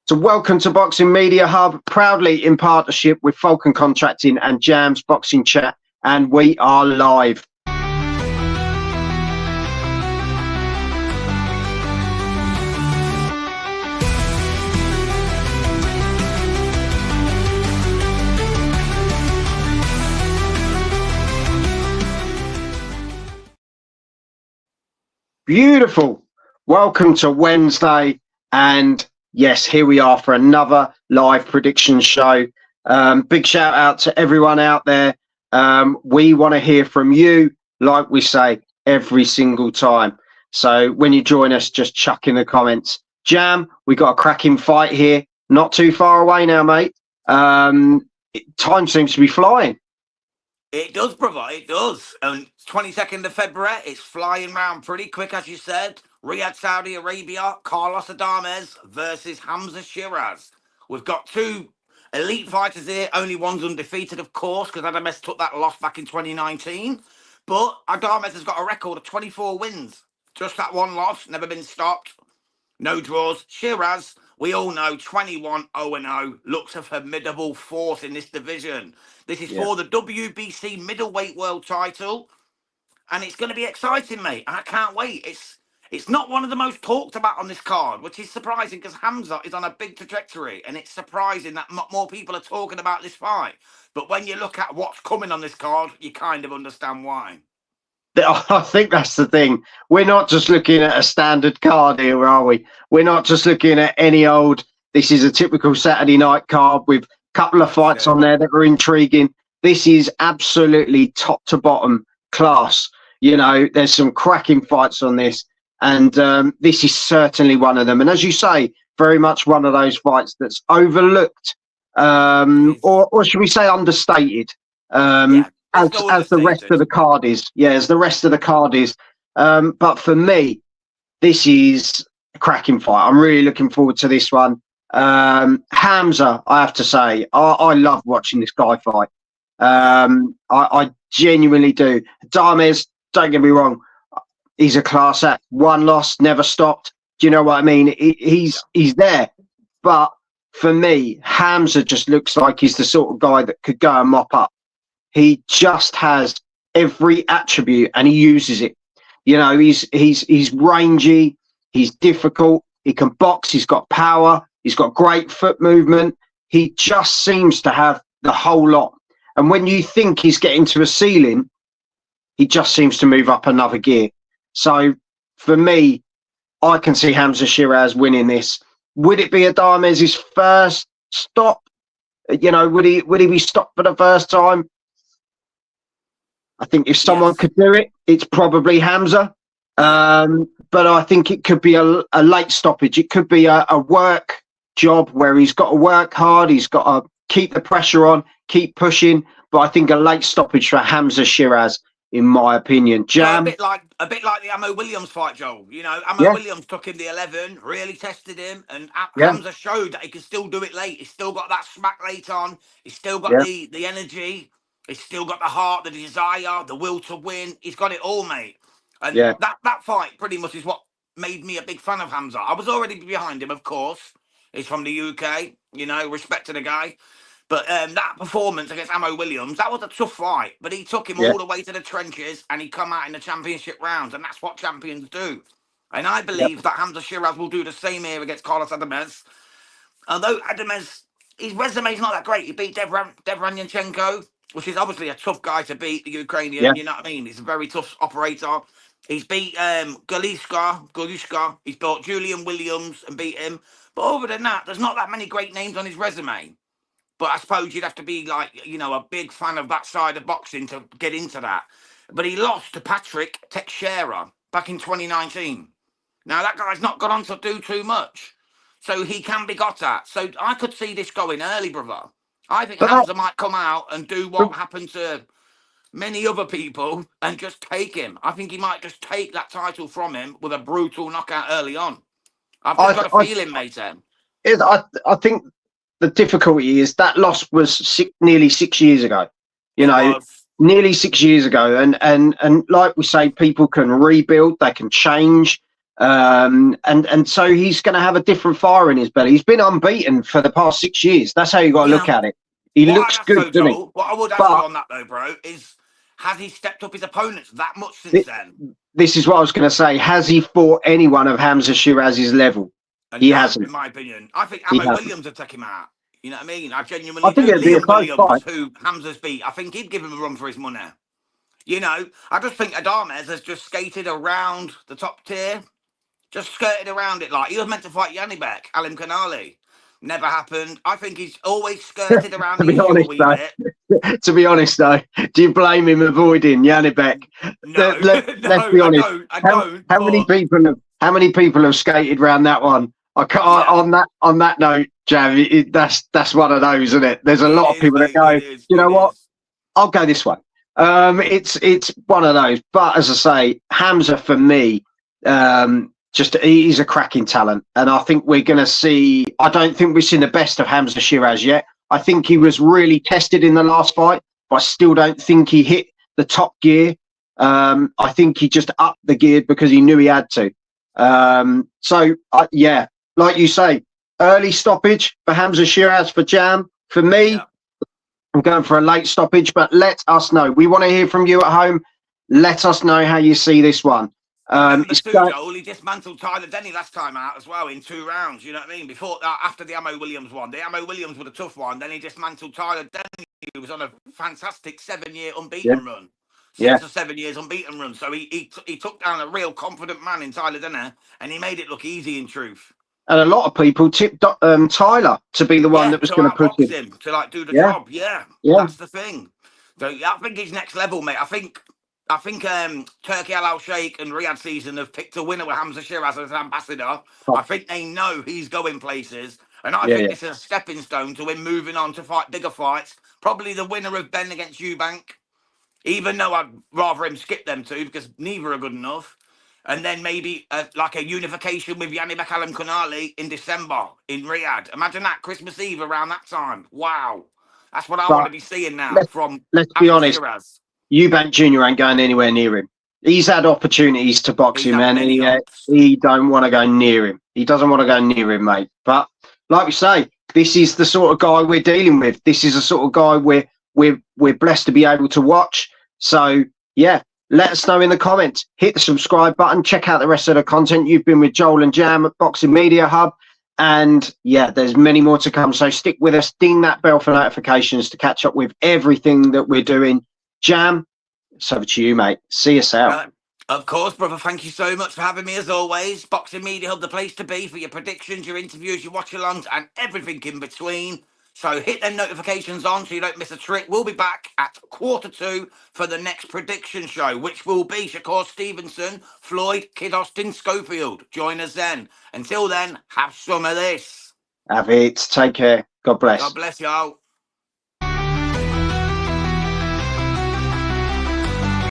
So welcome to Boxing Media Hub, proudly in partnership with Falcon Contracting and Jam's Boxing Chat, and we are live. Beautiful. Welcome to Wednesday, and yes, here we are for another live prediction show. Big shout out to everyone out there. We want to hear from you, like we say every single time. So when you join us, just chuck in the comments. Jam, we got a cracking fight here. Not too far away now, mate. Time seems to be flying. It does, brother. It does. 22nd of February. It's flying round pretty quick, as you said. Riyadh, Saudi Arabia. Carlos Adames versus Hamzah Sheeraz. We've got two elite fighters here. Only one's undefeated, of course, because Adames took that loss back in 2019. But Adames has got a record of 24 wins. Just that one loss. Never been stopped. No draws. Sheeraz, we all know, 21-0-0. Looks a formidable force in this division. This is for the WBC middleweight world title. And it's going to be exciting, mate. I can't wait. It's not one of the most talked about on this card, which is surprising because Hamzah is on a big trajectory. And it's surprising that more people are talking about this fight. But when you look at what's coming on this card, you kind of understand why. I think that's the thing. We're not just looking at a standard card here, are we? We're not just looking at any old, this is a typical Saturday night card with a couple of fights on there that are intriguing. This is absolutely top to bottom class. You know, there's some cracking fights on this, and this is certainly one of them. And as you say, very much one of those fights that's overlooked, or should we say understated. As the rest of the card is. Yeah, as the rest of the card is. But for me, this is a cracking fight. I'm really looking forward to this one. Hamzah, I have to say, I love watching this guy fight. I genuinely do. Adames, don't get me wrong, he's a class act. One loss, never stopped. Do you know what I mean? He's there. But for me, Hamzah just looks like he's the sort of guy that could go and mop up. He just has every attribute and he uses it. You know, he's rangy, he's difficult, he can box, he's got power, he's got great foot movement. He just seems to have the whole lot. And when you think he's getting to a ceiling, he just seems to move up another gear. So for me, I can see Hamzah Sheeraz winning this. Would it be Adames' first stop? You know, would he be stopped for the first time? I think if someone could do it, it's probably Hamzah. But I think it could be a late stoppage. It could be a work job where he's got to work hard. He's got to keep the pressure on, keep pushing. But I think a late stoppage for Hamzah Sheeraz, in my opinion. Jam? Well, a bit like the Ammo Williams fight, Joel. You know, Ammo Williams took him the 11, really tested him, and Hamzah showed that he could still do it late. He's still got that smack late on. He's still got the energy. He's still got the heart, the desire, the will to win. He's got it all, mate. And that fight pretty much is what made me a big fan of Hamzah. I was already behind him, of course. He's from the UK, you know, respect to the guy. But that performance against Ammo Williams, that was a tough fight. But he took him all the way to the trenches and he come out in the championship rounds. And that's what champions do. And I believe that Hamzah Sheeraz will do the same here against Carlos Adames. Although Adames, his resume is not that great. He beat Devranchenko, which is obviously a tough guy to beat, the Ukrainian, you know what I mean? He's a very tough operator. He's beat Galushka. He's beat Julian Williams and beat him. But other than that, there's not that many great names on his resume. But I suppose you'd have to be like, you know, a big fan of that side of boxing to get into that. But he lost to Patrick Teixeira back in 2019. Now, that guy's not gone on to do too much. So he can be got at. So I could see this going early, brother. I think Hamzah might come out and do what happened to many other people and just take him. I think he might just take that title from him with a brutal knockout early on. I've just got a feeling, mate. I think the difficulty is that loss was nearly 6 years ago. You know, nearly 6 years ago. And like we say, people can rebuild, they can change. And so he's going to have a different fire in his belly. He's been unbeaten for the past 6 years. That's how you got to look at it. He looks good, doesn't he? What I would ask you on that though, bro, is has he stepped up his opponents that much since then? This is what I was going to say. Has he fought anyone of Hamzah Sheeraz's level? He hasn't. In my opinion, I think Ammo Williams would take him out. You know what I mean? I genuinely think it'd be a close fight. Who Hamzah's beat, I think he'd give him a run for his money. You know, I just think Adames has just skated around the top tier. Just skirted around it like he was meant to fight Yanibek, Alim Kanali. Never happened. I think he's always skirted around the issue a wee bit. To be honest, though, do you blame him avoiding Yanibek? No, let's be honest. I don't. How many people have skated around that one? I can't, on that note, Jav, that's one of those, isn't it? There's a lot of people that go, you know what? I'll go this way. It's one of those. But as I say, Hamzah for me, he's a cracking talent, and I think we're going to see. I don't think we've seen the best of Hamzah Sheeraz yet. I think he was really tested in the last fight, but I still don't think he hit the top gear. I think he just upped the gear because he knew he had to. Yeah, like you say, early stoppage for Hamzah Sheeraz for Jam. For me, I'm going for a late stoppage, but let us know. We want to hear from you at home. Let us know how you see this one. He dismantled Tyler Denny last time out as well in 2 rounds. You know what I mean? Before that, after the Ammo Williams one, the Ammo Williams was a tough one. Then he dismantled Tyler Denny, who was on a fantastic 7-year unbeaten run. 6 or 7 years unbeaten run. So he took down a real confident man in Tyler Denny, and he made it look easy in truth. And a lot of people tipped Tyler to be the one that was going to push him to do the job. Yeah, that's the thing. So I think he's next level, mate. I think Turkey Al Sheikh and Riyadh season have picked a winner with Hamzah Sheeraz as an ambassador. I think they know he's going places, and I think this is a stepping stone to him moving on to fight bigger fights. Probably the winner of Ben against Eubank, even though I'd rather him skip them two because neither are good enough. And then maybe like a unification with Yanibek Alim Kanali in December in Riyadh. Imagine that, Christmas Eve around that time. Wow. That's what I want to be seeing now from let's be honest. Sheeraz. Eubank Jr. ain't going anywhere near him. He's had opportunities to box him, and he don't want to go near him. He doesn't want to go near him, mate. But like we say, this is the sort of guy we're dealing with. This is the sort of guy we're blessed to be able to watch. So, yeah. Let us know in the comments. Hit the subscribe button. Check out the rest of the content. You've been with Joel and Jam at Boxing Media Hub. And yeah, there's many more to come. So stick with us. Ding that bell for notifications to catch up with everything that we're doing. Jam, it's over to you, mate. See us out. Of course, brother. Thank you so much for having me as always. Boxing Media Hub, the place to be for your predictions, your interviews, your watch-alongs, and everything in between. So hit them notifications on so you don't miss a trick. We'll be back at 2:45 for the next prediction show, which will be Shakur Stevenson, Floyd, Kid Austin, Schofield. Join us then. Until then, have some of this. Have it. Take care. God bless. God bless y'all.